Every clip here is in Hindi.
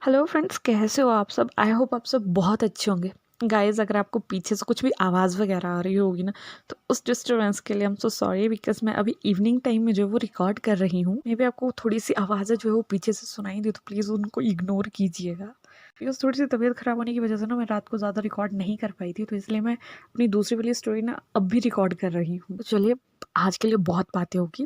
हेलो फ्रेंड्स, कैसे हो आप सब? आई होप आप सब बहुत अच्छे होंगे। गाइस, अगर आपको पीछे से कुछ भी आवाज़ वगैरह आ रही होगी ना, तो उस डिस्टर्बेंस के लिए I am so sorry, because मैं अभी इवनिंग टाइम में जो है वो रिकॉर्ड कर रही हूँ। मे बी आपको थोड़ी सी आवाज़ें जो है वो पीछे से सुनाई दी, तो प्लीज़ उनको इग्नोर कीजिएगा। बिकॉज थोड़ी सी तबीयत ख़राब होने की वजह से ना मैं रात को ज़्यादा रिकॉर्ड नहीं कर पाई थी, तो इसलिए मैं अपनी दूसरी वाली स्टोरी ना अब भी रिकॉर्ड कर रही हूँ। तो चलिए, आज के लिए बहुत बातें होगी।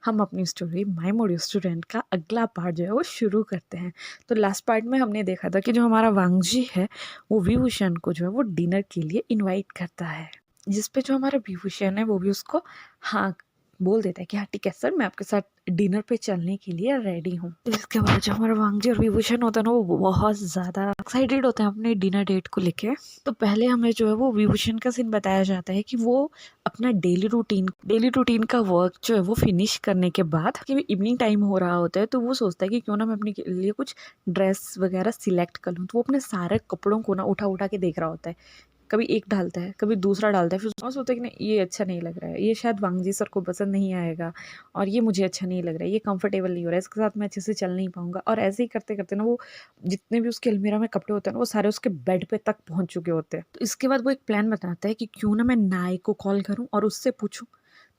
हम अपनी स्टोरी माय मॉड्यूल स्टूडेंट का अगला पार्ट जो है वो शुरू करते हैं। तो लास्ट पार्ट में हमने देखा था कि जो हमारा वांगजी है वो विभूषण को जो है वो डिनर के लिए इनवाइट करता है, जिस पे जो हमारा विभूषण है वो भी उसको हाँ बोल देता है कि हाँ ठीक है सर, मैं आपके साथ डिनर पे चलने के लिए रेडी हूँ। इसके बाद जो हमारा वांगजी और विभूषण होता है ना, वो बहुत ज़्यादा एक्साइटेड होते हैं अपने डिनर डेट को लेके। तो पहले हमें जो है वो विभूषण का सीन बताया जाता है कि वो अपना डेली रूटीन का वर्क जो है वो फिनिश करने के बाद कि इवनिंग टाइम हो रहा होता है, तो वो सोचता है कि क्यों ना मैं अपने लिए कुछ ड्रेस वगैरह सिलेक्ट कर लूँ। तो वो अपने सारे कपड़ों को ना उठा उठा के देख रहा होता है। कभी एक डालता है, कभी दूसरा डालता है, फिर सोचता है कि नहीं ये अच्छा नहीं लग रहा है, ये शायद वांगजी सर को पसंद नहीं आएगा, और ये मुझे अच्छा नहीं लग रहा है, ये कंफर्टेबल नहीं हो रहा है, इसके साथ मैं अच्छे से चल नहीं पाऊंगा। और ऐसे ही करते करते ना वो जितने भी उसके अलमीरा में कपड़े होते हैं ना, वो सारे उसके बेड पे तक पहुंच चुके होते हैं। तो इसके बाद वो एक प्लान बनाता है कि क्यों ना मैं नाई को कॉल करूं और उससे पूछूं।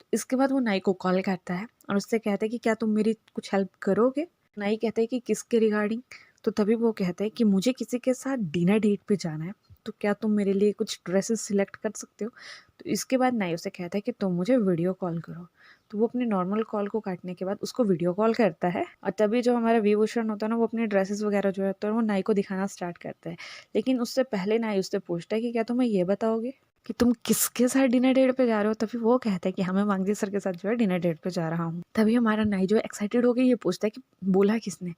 तो इसके बाद वो नाई को कॉल करता है और उससे कहता है कि क्या तुम मेरी कुछ हेल्प करोगे। नाई कहता है कि किसके रिगार्डिंग। तो तभी वो कहता है कि मुझे किसी के साथ डिनर डेट पे जाना है, तो क्या तुम मेरे लिए कुछ ड्रेसेस सिलेक्ट कर सकते हो। तो इसके बाद नाई उसे कहता है कि तुम मुझे वीडियो कॉल करो। तो वो अपने नॉर्मल कॉल को काटने के बाद उसको वीडियो कॉल करता है, और तभी जो हमारा विभूषण होता है ना, वो अपने ड्रेसेस वगैरह जो है तो वो नाई को दिखाना स्टार्ट करता है। लेकिन उससे पहले नाई उससे पूछता है कि क्या तुम्हें ये बताओगे कि तुम किसके साथ डिनर डेट पे जा रहे हो। तभी वो कहता है कि हाँ, मैं वांगजी सर के साथ जो है डिनर डेट पे जा रहा हूँ। तभी हमारा नाई जो है एक्साइटेड हो गई, ये पूछता है कि बोला किसने।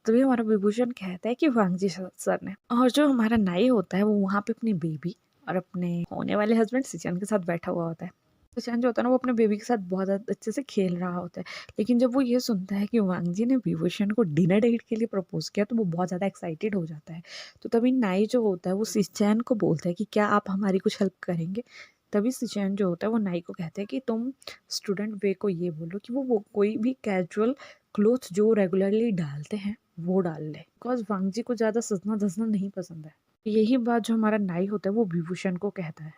तभी हमारा विभूषण कहता है कि वांगजी सर ने। और जो हमारा नाई होता है वो वहाँ पे अपनी बेबी और अपने होने वाले हस्बैंड सिचन के साथ बैठा हुआ होता है। सिचन जो होता है ना, वो अपने बेबी के साथ बहुत अच्छे से खेल रहा होता है। लेकिन जब वो ये सुनता है कि वांगजी ने विभूषण को डिनर डेट के लिए प्रपोज किया, तो वो बहुत ज़्यादा एक्साइटेड हो जाता है। तो तभी नाई जो होता है वो सिचैन को बोलता है कि क्या आप हमारी कुछ हेल्प करेंगे। तभी सिचैन जो होता है वो नाई को कहते हैं कि तुम स्टूडेंट वे को ये बोलो कि वो कोई भी कैजुअल क्लोथ जो रेगुलरली डालते हैं वो डाल ले, बिकॉज वांगजी को ज़्यादा सजना धजना नहीं पसंद है। यही बात जो हमारा नाई होता है वो विभूषण को कहता है,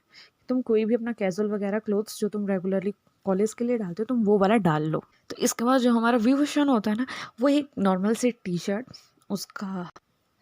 तुम कोई भी अपना कैजुअल वगैरह क्लोथ्स जो तुम रेगुलरली कॉलेज के लिए डालते हो, तुम वो वाला डाल लो। तो इसके बाद जो हमारा विभूषण होता है ना, वो एक नॉर्मल सी टी शर्ट, उसका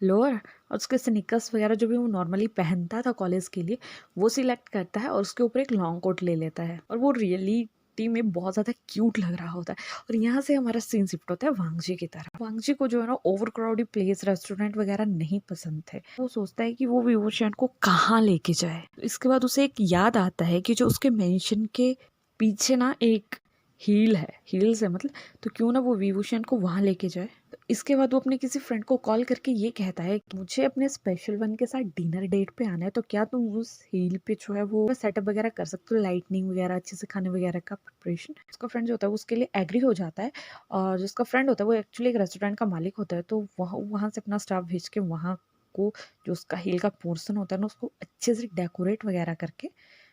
लोअर और उसके स्निकर्स वगैरह जो भी वो नॉर्मली पहनता था कॉलेज के लिए, वो सिलेक्ट करता है और उसके ऊपर एक लॉन्ग कोट ले लेता है, और वो रियलिटी में बहुत ज़्यादा क्यूट लग रहा होता है। और यहाँ से हमारा सीन शिफ्ट होता है वांगजी की तरफ। वांगजी को जो है ना ओवर क्राउडेड प्लेस रेस्टोरेंट वगैरह नहीं पसंद थे। वो सोचता है कि वो विभूषण को कहाँ लेके जाए। इसके बाद उसे एक याद आता है कि जो उसके मेंशन के पीछे ना एक हील्स है मतलब, तो क्यों ना वो विभूषण को वहाँ लेके जाए। तो इसके बाद वो अपने किसी फ्रेंड को कॉल करके ये कहता है कि मुझे अपने स्पेशल वन के साथ डिनर डेट पे आना है, तो क्या तुम उस हील पे जो है वो सेटअप वगैरह कर सकते हो, लाइटनिंग वगैरह अच्छे से, खाने वगैरह का प्रिपरेशन। उसका फ्रेंड जो होता है वो उसके लिए एग्री हो जाता है। और जिसका फ्रेंड होता है वो एक्चुअली एक रेस्टोरेंट का मालिक होता है, तो वहाँ से अपना स्टाफ भेज के वहाँ को जो उसका हील का पोर्सन होता है ना, उसको अच्छे से डेकोरेट वगैरह करके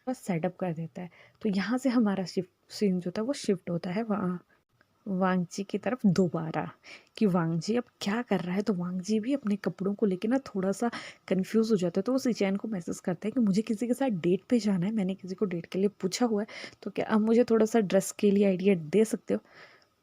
बस सेटअप कर देता है। तो यहाँ से हमारा सीन जो था वो शिफ्ट होता है वांगजी की तरफ दोबारा, कि वांगजी अब क्या कर रहा है। तो वांगजी भी अपने कपड़ों को लेके ना थोड़ा सा कंफ्यूज हो जाता है। तो वो सिचैन को मैसेज करता है कि मुझे किसी के साथ डेट पे जाना है, मैंने किसी को डेट के लिए पूछा हुआ है, तो क्या आप मुझे थोड़ा सा ड्रेस के लिए आइडिया दे सकते हो।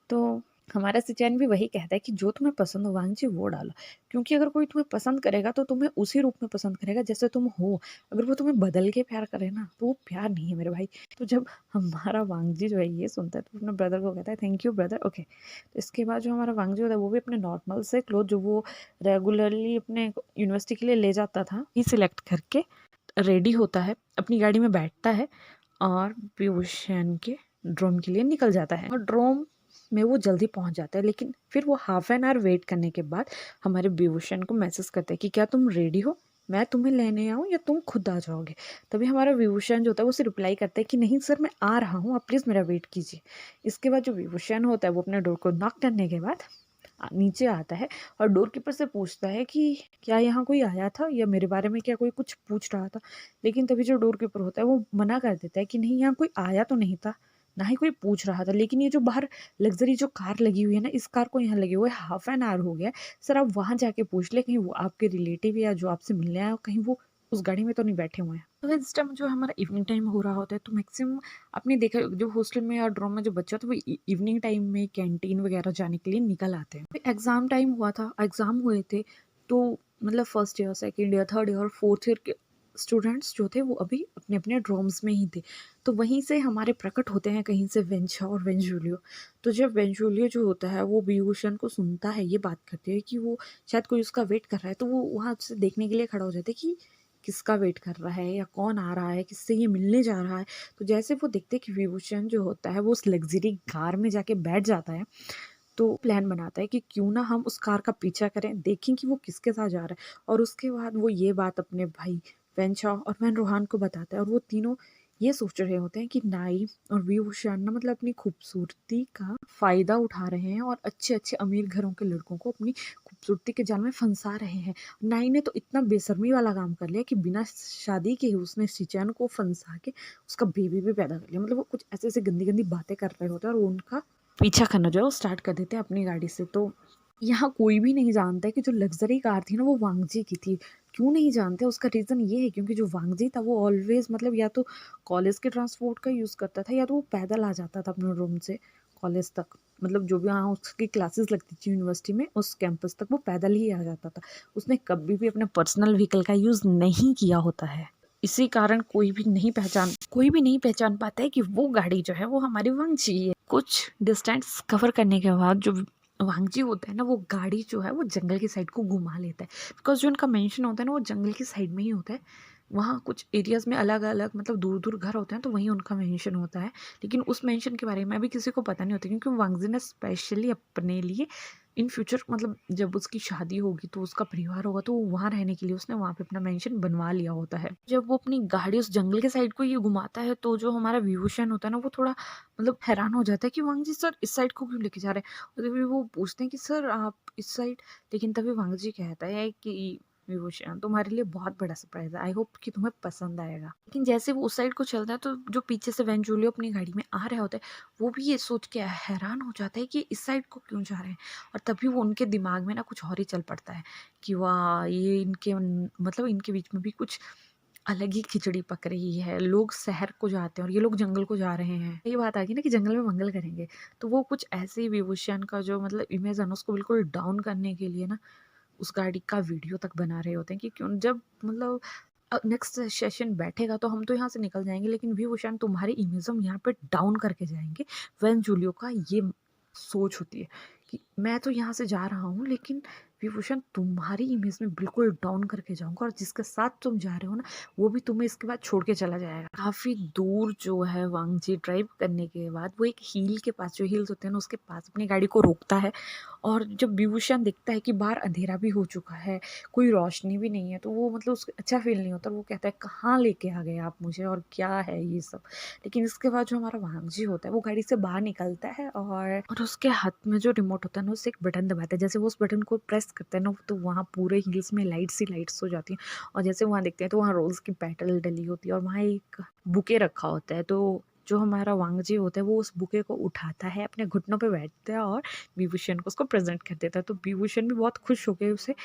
तो हमारा सिचैन भी वही कहता है कि जो तुम्हें पसंद हो वांगजी वो डालो, क्योंकि अगर कोई तुम्हें पसंद करेगा तो तुम्हें उसी रूप में पसंद करेगा जैसे तुम हो। अगर वो तुम्हें बदल के प्यार करे ना, तो वो प्यार नहीं है मेरे भाई। तो जब हमारा वांगजी जो है ये सुनता है, तो अपने ब्रदर को कहता है थैंक यू ब्रदर, ओके। तो इसके बाद जो हमारा वांगजी होता है वो भी अपने नॉर्मल से क्लोथ जो वो रेगुलरली अपने यूनिवर्सिटी के लिए ले जाता था, ही सिलेक्ट करके रेडी होता है, अपनी गाड़ी में बैठता है और विभूषण के ड्रोम के लिए निकल जाता है। और ड्रोम में वो जल्दी पहुंच जाता है, लेकिन फिर वो हाफ एन आवर वेट करने के बाद हमारे विभूषण को मैसेज करता है कि क्या तुम रेडी हो, मैं तुम्हें लेने आऊँ या तुम खुद आ जाओगे। तभी हमारा विभूषण जो होता है वो उसे रिप्लाई करता है कि नहीं सर, मैं आ रहा हूँ, आप प्लीज़ मेरा वेट कीजिए। इसके बाद जो विभूषण होता है वो अपने डोर को नॉक करने के बाद नीचे आता है और डोर कीपर से पूछता है कि क्या यहाँ कोई आया था या मेरे बारे में क्या कोई कुछ पूछ रहा था। लेकिन तभी जो डोर कीपर होता है वो मना कर देता है कि नहीं, यहाँ कोई आया तो नहीं था, ना ही कोई पूछ रहा था। लेकिन ये जो बाहर लग्ज़री जो कार लगी हुई है ना, इस कार को यहाँ लगे हुए हाफ़ एन आवर हो गया है। सर आप वहाँ जाके पूछ लें कहीं वो आपके रिलेटिव या जो आपसे मिलने आए हो, कहीं वो उस गाड़ी में तो नहीं बैठे हुए हैं। तो इस टाइम जो हमारा इवनिंग टाइम हो रहा होता है, तो मैक्सिमम आपने देखा जो हॉस्टल में या डॉर्म में जो बच्चे होते हैं वो इवनिंग टाइम में कैंटीन वगैरह जाने के लिए निकल आते हैं। फिर एग्ज़ाम टाइम हुआ था, एग्ज़ाम हुए थे, तो मतलब first year, second year, third year, fourth year के स्टूडेंट्स जो थे वो अभी अपने-अपने डॉर्म्स में ही थे। तो वहीं से हमारे प्रकट होते हैं कहीं से वेंचा और वेंजूलियो। तो जब वेंजूलियो जो होता है वो विभूषण को सुनता है, ये बात करते हुए कि वो शायद कोई उसका वेट कर रहा है, तो वो वहाँ से देखने के लिए खड़ा हो जाता है कि किसका वेट कर रहा है या कौन आ रहा है, किससे ये मिलने जा रहा है। तो जैसे वो देखते हैं कि विभूषण जो होता है वो उस लग्ज़री कार में जाके बैठ जाता है, तो प्लान बनाता है कि क्यों ना हम उस कार का पीछा करें, देखें कि वो किसके साथ जा रहा है। और उसके बाद वो ये बात अपने भाई वेंचा और वैन रोहान को बताता है, और वो तीनों ये सोच रहे होते हैं कि नाई और विभूषण ना मतलब अपनी खूबसूरती का फ़ायदा उठा रहे हैं और अच्छे-अच्छे अमीर घरों के लड़कों को अपनी खूबसूरती के जाल में फंसा रहे हैं। नाई ने तो इतना बेशर्मी वाला काम कर लिया कि बिना शादी के ही उसने सिचैन को फंसा के उसका बेबी भी पैदा कर लिया। मतलब वो कुछ ऐसे-ऐसे गंदी-गंदी बातें कर रहे होते हैं और वो उनका पीछा करना जो है वो स्टार्ट कर देते हैं अपनी गाड़ी से। तो यहाँ कोई भी नहीं जानता है कि जो लग्ज़री कार थी ना वो वांगजी की थी। क्यों नहीं जानते? उसका रीज़न ये है क्योंकि जो वांगजी था वो ऑलवेज़ मतलब या तो कॉलेज के ट्रांसपोर्ट का यूज़ करता था या तो वो पैदल आ जाता था अपने रूम से कॉलेज तक। मतलब जो भी वहाँ उसकी क्लासेस लगती थी यूनिवर्सिटी में, उस कैंपस तक वो पैदल ही आ जाता था। उसने कभी भी अपने पर्सनल व्हीकल का यूज़ नहीं किया होता है। इसी कारण कोई भी नहीं पहचान पाता है कि वो गाड़ी जो है वो हमारी वांगजी है। कुछ डिस्टेंस कवर करने के बाद जो वांगजी होता है ना, वो गाड़ी जो है वो जंगल की साइड को घुमा लेता है। बिकॉज़ जो उनका मेंशन होता है ना वो जंगल की साइड में ही होता है। वहाँ कुछ एरियाज़ में अलग-अलग मतलब दूर-दूर घर होते हैं, तो वहीं उनका मेंशन होता है। लेकिन उस मेंशन के बारे में अभी किसी को पता नहीं होता, क्योंकि वांगजी ने स्पेशली अपने लिए इन फ्यूचर मतलब जब उसकी शादी होगी तो उसका परिवार होगा, तो वहाँ रहने के लिए उसने वहाँ पे अपना मेंशन बनवा लिया होता है। जब वो अपनी गाड़ी उस जंगल के साइड को ये घुमाता है, तो जो हमारा विभूषण होता है ना वो थोड़ा मतलब हैरान हो जाता है कि वांगजी सर इस साइड को क्यों लेके जा रहे हैं? और तभी वो पूछते हैं कि सर आप इस साइड। लेकिन तभी वांगजी कहता है कि विभूषण तुम्हारे लिए बहुत बड़ा सरप्राइज़ है, आई होप कि तुम्हें पसंद आएगा। लेकिन जैसे वो उस साइड को चलता है तो जो पीछे से वेंचुलियो अपनी गाड़ी में आ रहा होता है, वो भी ये सोच के हैरान हो जाता है कि इस साइड को क्यों जा रहे हैं। और तभी वो उनके दिमाग में ना कुछ और ही चल पड़ता है कि वाह ये इनके मतलब इनके बीच में भी कुछ अलग ही खिचड़ी पक रही है। लोग शहर को जाते हैं और ये लोग जंगल को जा रहे हैं। ये बात आ गई ना कि जंगल में मंगल करेंगे। तो वो कुछ ऐसे ही विभूषण का जो मतलब इमेज है ना उसको बिल्कुल डाउन करने के लिए ना उस गाड़ी का वीडियो तक बना रहे होते हैं कि क्यों जब मतलब नेक्स्ट सेशन बैठेगा तो हम तो यहाँ से निकल जाएँगे, लेकिन विभूषण तुम्हारी इमेज हम यहाँ पे डाउन करके जाएँगे। वैन जूलियो का ये सोच होती है कि मैं तो यहाँ से जा रहा हूँ, लेकिन विभूषण तुम्हारी इमेज में बिल्कुल डाउन करके जाऊँगा और जिसके साथ तुम जा रहे हो ना, वो भी तुम्हें इसके बाद छोड़ के चला जाएगा। काफ़ी दूर जो है वांगजी ड्राइव करने के बाद वो एक हील के पास, जो हील्स होते हैं ना उसके पास अपनी गाड़ी को रोकता है। और जब विभूषण देखता है कि बाहर अंधेरा भी हो चुका है, कोई रोशनी भी नहीं है, तो वो मतलब उसको अच्छा फ़ील नहीं होता। वो कहता है कहाँ लेके आ गए आप मुझे और क्या है ये सब? लेकिन इसके बाद जो हमारा वांगजी होता है वो गाड़ी से बाहर निकलता है और उसके हाथ में जो रिमोट होता है ना उससे एक बटन दबाता है। जैसे वो उस बटन को प्रेस करता है ना तो वहाँ पूरे हील्स में लाइट्स ही लाइट्स हो जाती हैं। और जैसे वहाँ देखते हैं तो वहाँ रोज़ की पेटल डली होती है और वहाँ एक बुके रखा होता है। तो जो हमारा वांगजी होता है वो उस बुके को उठाता है, अपने घुटनों पे बैठता है और विभूषण को उसको प्रेज़ेंट कर देता है। तो विभूषण भी बहुत खुश हो के उसे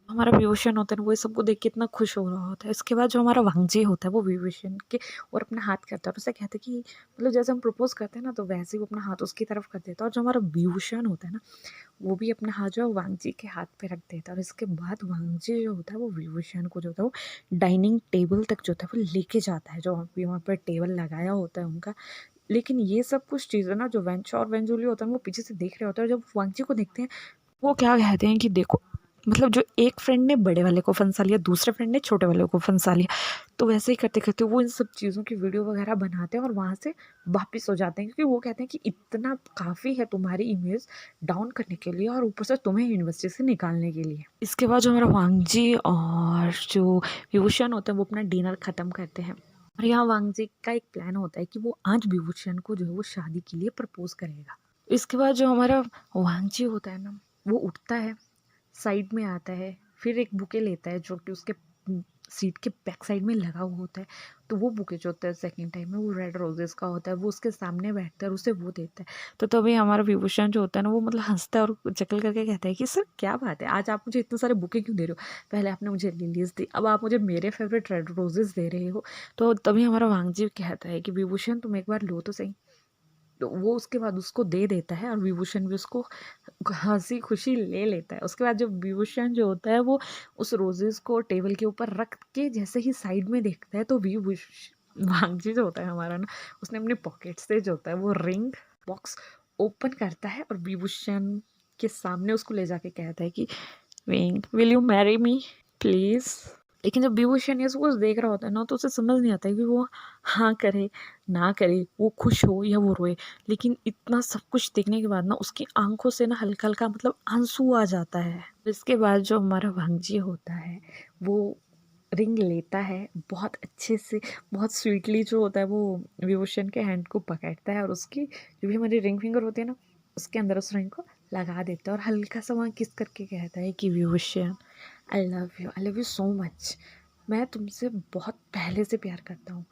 हमारा विभूषण होता है ना वो ये सबको देख के इतना खुश हो रहा होता है। इसके बाद जो हमारा वांगजी होता है वो विभूषण के और अपना हाथ करता है और उससे कहता है कि मतलब जैसे हम प्रपोज़ करते हैं ना तो वैसे ही वो अपना हाथ उसकी तरफ कर देता है। और जो हमारा विभूषण होता है ना वो भी अपना हाथ जो है वांगजी के हाथ पे रख देता है। और इसके बाद वांगजी जो होता है वो विभूषण को जो होता है वो डाइनिंग टेबल तक जो होता है वो लेके जाता है, जो भी वहाँ पर टेबल लगाया होता है उनका। लेकिन ये सब कुछ चीज़ें ना जो वेंच और वेंजूली होता है वो पीछे से देख रहे होते हैं, और जब वांगजी को देखते हैं वो क्या कहते हैं कि देखो मतलब जो एक फ्रेंड ने बड़े वाले को फंसा लिया, दूसरे फ्रेंड ने छोटे वाले को फंसा लिया। तो वैसे ही करते-करते वो इन सब चीज़ों की वीडियो वगैरह बनाते हैं और वहाँ से वापिस हो जाते हैं, क्योंकि वो कहते हैं कि इतना काफ़ी है तुम्हारी इमेज डाउन करने के लिए और ऊपर से तुम्हें यूनिवर्सिटी से निकालने के लिए। इसके बाद जो हमारा वांगजी और जो विभूषण होता है वो अपना डिनर ख़त्म करते हैं। और यहाँ वांगजी का एक प्लान होता है कि वो आज विभूषण को जो है वो शादी के लिए प्रपोज़ करेगा। इसके बाद जो हमारा वांगजी होता है ना वो उठता है, साइड में आता है, फिर एक बुके लेता है जो कि उसके सीट के बैक साइड में लगा हुआ होता है, तो वो बुके जो होता है सेकंड टाइम में वो रेड रोजेस का होता है, वो उसके सामने बैठता है और उसे वो देता है। तो तभी हमारा विभूषण जो होता है ना, वो मतलब हंसता है और चकल करके कहता है कि सर क्या बात है, आज आप मुझे इतने सारे बुके क्यों दे रहे हो, पहले आपने मुझे लिलीज दी, अब आप मुझे मेरे फेवरेट रेड रोजेस दे रहे हो। तो तभी हमारा वांगजी कहता है कि विभूषण तुम एक बार लो तो सही। तो वो उसके बाद उसको दे देता है और विभूषण भी उसको हंसी खुशी ले लेता है। उसके बाद जो विभूषण जो होता है वो उस रोजेस को टेबल के ऊपर रख के जैसे ही साइड में देखता है, तो विभूषण वांगजी जो होता है हमारा ना, उसने अपनी पॉकेट से जो होता है वो रिंग बॉक्स ओपन करता है और विभूषण के सामने उसको ले जाके कहता है कि wing will you marry me please. लेकिन जब विभूषण ये सब कुछ देख रहा होता है ना, तो उसे समझ नहीं आता है कि वो हाँ करे ना करे, वो खुश हो या वो रोए। लेकिन इतना सब कुछ देखने के बाद ना उसकी आंखों से ना हल्का हल्का मतलब आंसू आ जाता है। इसके बाद जो हमारा भांजी होता है वो रिंग लेता है, बहुत अच्छे से बहुत स्वीटली जो होता है वो विभूषण के हैंड को पकड़ता है और उसकी जो भी हमारी रिंग फिंगर होती है ना, उसके अंदर उस रिंग को लगा देता है और हल्का सा वहाँ किस करके कहता है कि Vibhushan I love you so much. मैं तुमसे बहुत पहले से प्यार करता हूँ।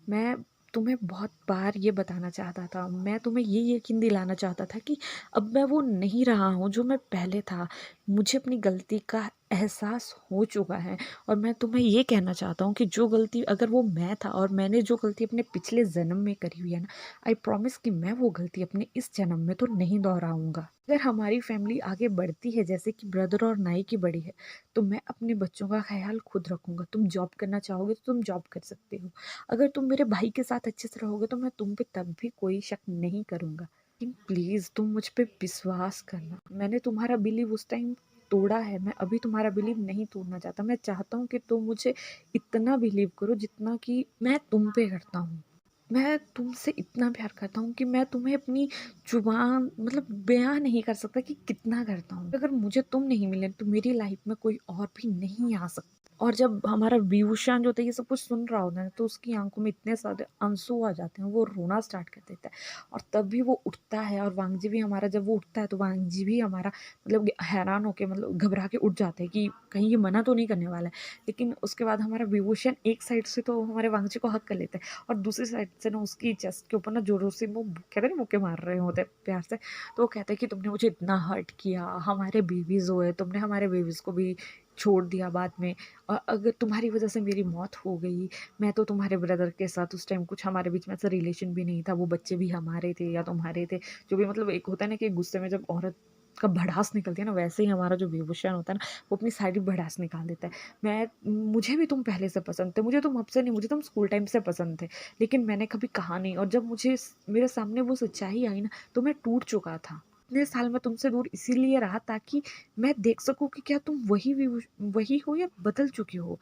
मैं तुम्हें बहुत बार ये बताना चाहता था, मैं तुम्हें ये यकीन दिलाना चाहता था कि अब मैं वो नहीं रहा हूँ जो मैं पहले था। मुझे अपनी गलती का एहसास हो चुका है और मैं तुम्हें ये कहना चाहता हूँ कि जो गलती अगर वो मैं था और मैंने जो गलती अपने पिछले जन्म में करी हुई है ना, आई प्रॉमिस कि मैं वो गलती अपने इस जन्म में तो नहीं दोहराऊंगा। अगर हमारी फैमिली आगे बढ़ती है जैसे कि ब्रदर और नाई की बढ़ी है, तो मैं अपने बच्चों का ख्याल खुद रखूंगा। तुम जॉब करना चाहोगे तो तुम जॉब कर सकते हो, अगर तुम मेरे भाई के साथ अच्छे से रहोगे तो मैं तुम पे तब भी कोई शक नहीं करूंगा। लेकिन प्लीज़ तुम मुझ पे विश्वास करना। मैंने तुम्हारा बिलीव उस टाइम तोड़ा है, मैं अभी तुम्हारा बिलीव नहीं तोड़ना चाहता। मैं चाहता हूँ कि तुम मुझे इतना बिलीव करो जितना कि मैं तुम पे करता हूँ। मैं तुमसे इतना प्यार करता हूँ कि मैं तुम्हें अपनी जुबान मतलब बयां नहीं कर सकता कि कितना करता हूँ। अगर मुझे तुम नहीं मिले तो मेरी लाइफ में कोई और भी नहीं आ सकता। और जब हमारा विभूषण जो होता है ये सब कुछ सुन रहा होता है तो उसकी आंखों में इतने सारे आंसू आ जाते हैं, वो रोना स्टार्ट कर देता है। और तब भी वो उठता है और वांगजी भी हमारा जब वो उठता है तो वांगजी भी हमारा मतलब हैरान होके मतलब घबरा के उठ जाते हैं कि कहीं ये मना तो नहीं करने वाला है। लेकिन उसके बाद हमारा विभूषण एक साइड से तो हमारे वांगजी को हक कर लेते हैं और दूसरी साइड से ना उसकी चेस्ट के ऊपर ना जोरों से वो कहते हैं मुक्के मार रहे होते हैं प्यार से। तो वो कहते हैं कि तुमने मुझे इतना हर्ट किया, हमारे बेबीज हुए, तुमने हमारे बेबीज को भी छोड़ दिया बाद में, और अगर तुम्हारी वजह से मेरी मौत हो गई, मैं तो तुम्हारे ब्रदर के साथ उस टाइम कुछ हमारे बीच में ऐसा रिलेशन भी नहीं था, वो बच्चे भी हमारे थे या तुम्हारे थे, जो भी मतलब एक होता है ना कि गुस्से में जब औरत का भड़ास निकलती है ना, वैसे ही हमारा जो विभूषण होता है ना वो अपनी सारी भड़ास निकाल देता है। मुझे भी तुम पहले से पसंद थे, मुझे तुम अब से नहीं, मुझे तुम स्कूल टाइम से पसंद थे, लेकिन मैंने कभी कहा नहीं, और जब मुझे मेरे सामने वो सच्चाई आई ना तो मैं टूट चुका था। इतने साल मैं तुमसे दूर इसीलिए रहा ताकि मैं देख सकूं कि क्या तुम वही हो या बदल चुके हो,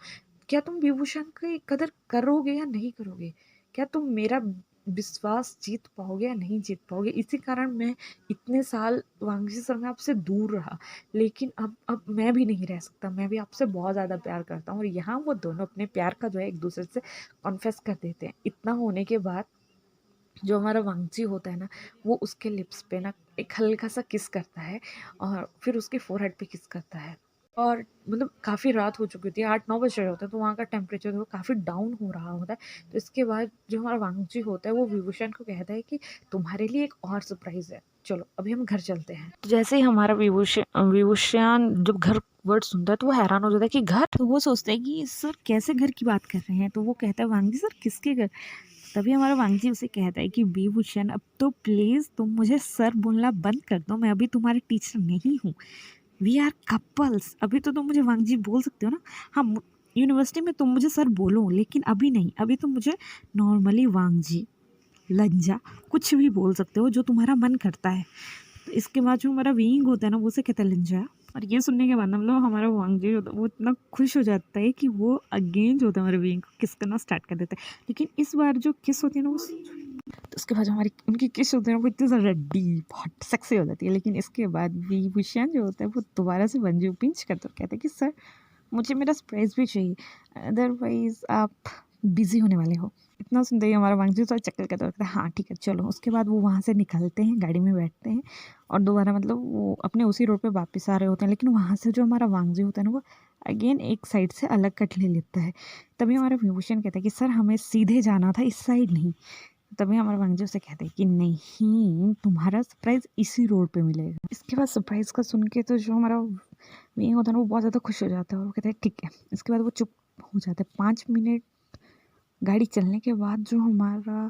क्या तुम विभूषण की कदर करोगे या नहीं करोगे, क्या तुम मेरा विश्वास जीत पाओगे या नहीं जीत पाओगे। इसी कारण मैं इतने साल वांगजी सर मैं आपसे दूर रहा, लेकिन अब मैं भी नहीं रह सकता, मैं भी आपसे बहुत ज़्यादा प्यार करता हूँ। और यहाँ वो दोनों अपने प्यार का जो है एक दूसरे से कॉन्फेस कर देते हैं। इतना होने के बाद जो हमारा वांगजी होता है ना, वो उसके लिप्स पे ना एक हल्का सा किस करता है और फिर उसके फोरहेड पे किस करता है। और मतलब काफ़ी रात हो चुकी होती है, 8-9 बज रहे होते हैं, तो वहाँ का टेम्परेचर जो काफ़ी डाउन हो रहा होता है। तो इसके बाद जो हमारा वांगजी होता है वो विभूषण को कहता है कि तुम्हारे लिए एक और सरप्राइज़ है, चलो अभी हम घर चलते हैं। तो जैसे ही हमारा विभूषण जब घर वर्ड सुनता है तो वो हैरान हो जाता है कि घर, तो वो सोचता है कि सर कैसे घर की बात कर रहे हैं। तो वो कहता है वांगजी सर किसके घर। तभी हमारा वांगजी उसे कहता है कि विभूषण अब तो प्लीज़ तुम मुझे सर बोलना बंद कर दो, मैं अभी तुम्हारे टीचर नहीं हूँ, वी आर कपल्स। अभी तो तुम मुझे वांगजी बोल सकते हो ना, हाँ यूनिवर्सिटी में तुम मुझे सर बोलो, लेकिन अभी नहीं, अभी तुम मुझे नॉर्मली वांगजी लंजा कुछ भी बोल सकते हो जो तुम्हारा मन करता है। तो इसके बाद जो हमारा विंग होता है ना वो उसे कहता है लंजा। और ये सुनने के बाद ना मतलब हमारा वांगजी होता है वो इतना खुश हो जाता है कि वो अगेन जो होता है हमारे विंग को किस करना स्टार्ट कर देता है। लेकिन इस बार जो किस होती है ना वो, तो उसके बाद जो हमारी उनकी किस होती है ना वो इतनी ज़्यादा डीप हॉट सेक्सी हो जाती है। लेकिन इसके बाद विभूषण जो होता है वो दोबारा से बंजू पिंच करता है, कहता है कि सर मुझे मेरा सरप्राइज़ भी चाहिए, अदरवाइज़ आप बिज़ी होने वाले हो। इतना सुनते ही हमारा वांगजी थोड़ा चक्कर करता रहता है, हाँ ठीक है चलो। उसके बाद वो वहाँ से निकलते हैं, गाड़ी में बैठते हैं और दोबारा मतलब वो अपने उसी रोड पे वापस आ रहे होते हैं। लेकिन वहाँ से जो हमारा वांगजी होता है ना, वो अगेन एक साइड से अलग कट ले लेता है। तभी हमारा विभूषण कहता है कि सर हमें सीधे जाना था, इस साइड नहीं। तभी हमारे वांगजी उसे कहते हैं कि नहीं, तुम्हारा सरप्राइज इसी रोड पे मिलेगा। इसके बाद सरप्राइज का सुन के तो जो हमारा विंग होता है ना, वो बहुत ज़्यादा खुश हो जाता है और वो कहता है ठीक है। इसके बाद वो चुप हो जाता है। 5 मिनट गाड़ी चलने के बाद जो हमारा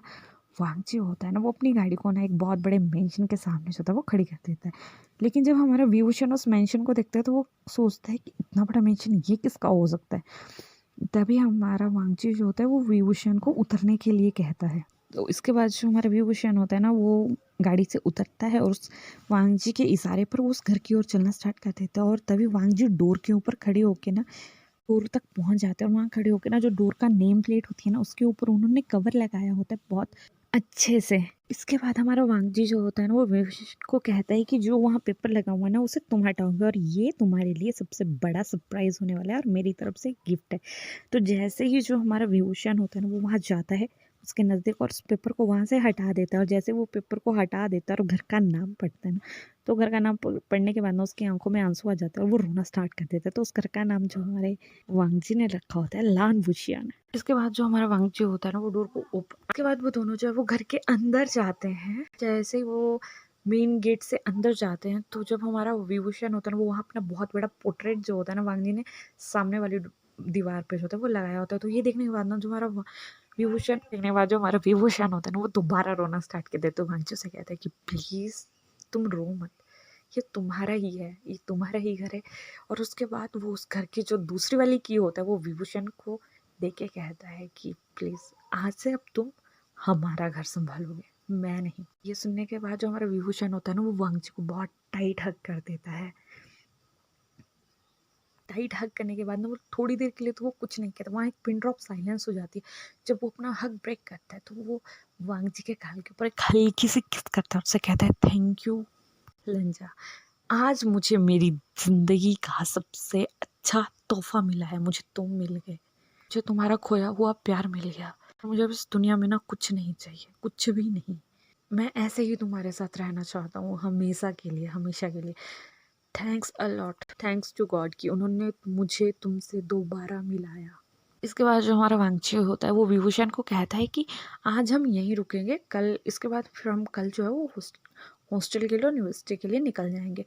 वांगजी होता है ना, वो अपनी गाड़ी को ना एक बहुत बड़े मेंशन के सामने जो होता है वो खड़ी कर देता है। लेकिन जब हमारा विभूषण उस मेंशन को देखता है तो वो सोचता है कि इतना बड़ा मेंशन ये किसका हो सकता है। तभी हमारा वांगजी जो होता है वो विभूषण को उतरने के लिए कहता है। तो इसके बाद जो हमारा विभूषण होता है ना, वो गाड़ी से उतरता है और उस वांगजी के इशारे पर वो उस घर की ओर चलना स्टार्ट कर देता है। और तभी वांगजी डोर के ऊपर खड़े होके ना डोर तक पहुंच जाते हैं और वहाँ खड़े होकर ना जो डोर का नेम प्लेट होती है ना, उसके ऊपर उन्होंने कवर लगाया होता है बहुत अच्छे से। इसके बाद हमारा वांगजी जो होता है ना, वो विभूषण को कहता है कि जो वहाँ पेपर लगा हुआ है ना, उसे तुम हटाओगे और ये तुम्हारे लिए सबसे बड़ा सरप्राइज होने वाला है और मेरी तरफ से गिफ्ट है। तो जैसे ही जो हमारा विभूषण होता है ना, वो वहाँ जाता है उसके नज़दीक और उस पेपर को वहाँ से हटा देता है। और जैसे वो पेपर को हटा देता है और घर का नाम पढ़ता है ना, तो घर का नाम पढ़ने के बाद ना उसकी आंखों में आंसू आ जाते हैं और वो रोना स्टार्ट कर देता है। तो उस घर का नाम जो हमारे वांगजी ने रखा होता है, लान वुशियान। इसके बाद जो हमारा वांगजी होता है ना, वो डोर को ओपन, उसके बाद वो दोनों जो है वो घर के अंदर जाते हैं। जैसे ही वो मेन गेट से अंदर जाते हैं तो जब हमारा विभूषण होता है ना, वो वहाँ अपना बहुत बड़ा पोर्ट्रेट जो होता है ना वांगजी ने सामने वाली दीवार पे जो होता है वो लगाया होता है। तो ये देखने के बाद ना जो हमारा विभूषण देखने के बाद जो हमारा विभूषण होता है ना, वो दोबारा रोना स्टार्ट कर देते। तो वांगजी से कहता है कि प्लीज़ तुम रो मत, ये तुम्हारा ही है, ये तुम्हारा ही घर है। और उसके बाद वो उस घर की जो दूसरी वाली की होता है वो विभूषण को देख के कहता है कि प्लीज़ आज से अब तुम हमारा घर संभालोगे, मैं नहीं। ये सुनने के बाद जो हमारा विभूषण होता है ना, वो वांगजी को बहुत टाइट हग कर देता है। टाइट हग करने के बाद ना वो थोड़ी देर के लिए तो वो कुछ नहीं कहता, वहाँ एक पिन ड्रॉप साइलेंस हो जाती है। जब वो अपना हग ब्रेक करता है तो वो वांगजी के गाल के ऊपर एक हल्की सी किस करता है, उससे कहता है थैंक यू लंजा, आज मुझे मेरी ज़िंदगी का सबसे अच्छा तोहफ़ा मिला है, मुझे तुम मिल गए, मुझे तुम्हारा खोया हुआ प्यार मिल गया। मुझे अब इस दुनिया में ना कुछ नहीं चाहिए, कुछ भी नहीं। मैं ऐसे ही तुम्हारे साथ रहना चाहता हूँ हमेशा के लिए, हमेशा के लिए। Thanks a lot, thanks to God कि उन्होंने मुझे तुमसे दोबारा मिलाया। इसके बाद जो हमारा वांगची होता है वो विभूषण को कहता है कि आज हम यहीं रुकेंगे, कल इसके बाद फिर हम कल जो है वो हॉस्टल के लिए यूनिवर्सिटी के लिए निकल जाएंगे।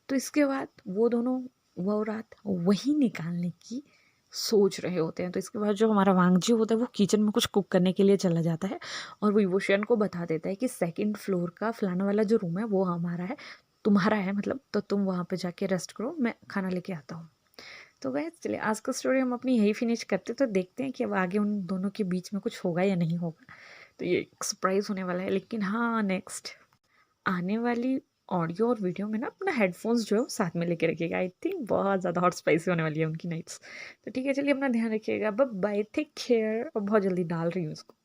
तो इसके बाद वो दोनों वो रात वहीं निकालने की सोच रहे होते हैं। तो इसके बाद जो हमारा वांगजी होता है वो किचन में कुछ कुक करने के लिए चला जाता है और विभूषण को बता देता है कि 2nd फ्लोर का फलाना वाला जो रूम है वो हमारा है, तुम्हारा है मतलब, तो तुम वहाँ पे जाके रेस्ट करो, मैं खाना लेके आता हूँ। तो गाइस चलिए आज का स्टोरी हम अपनी यही फिनिश करते, तो देखते हैं कि अब आगे उन दोनों के बीच में कुछ होगा या नहीं होगा। तो ये एक सरप्राइज होने वाला है। लेकिन हाँ, नेक्स्ट आने वाली ऑडियो और वीडियो में ना अपना हेडफोन्स जो है वो साथ में लेके रखिएगा। आई थिंक बहुत ज़्यादा हॉट स्पाइसी होने वाली है उनकी नाइट्स। तो ठीक है, चलिए अपना ध्यान रखिएगा। Bye bye, take care. और बहुत जल्दी डाल रही हूँ इसको।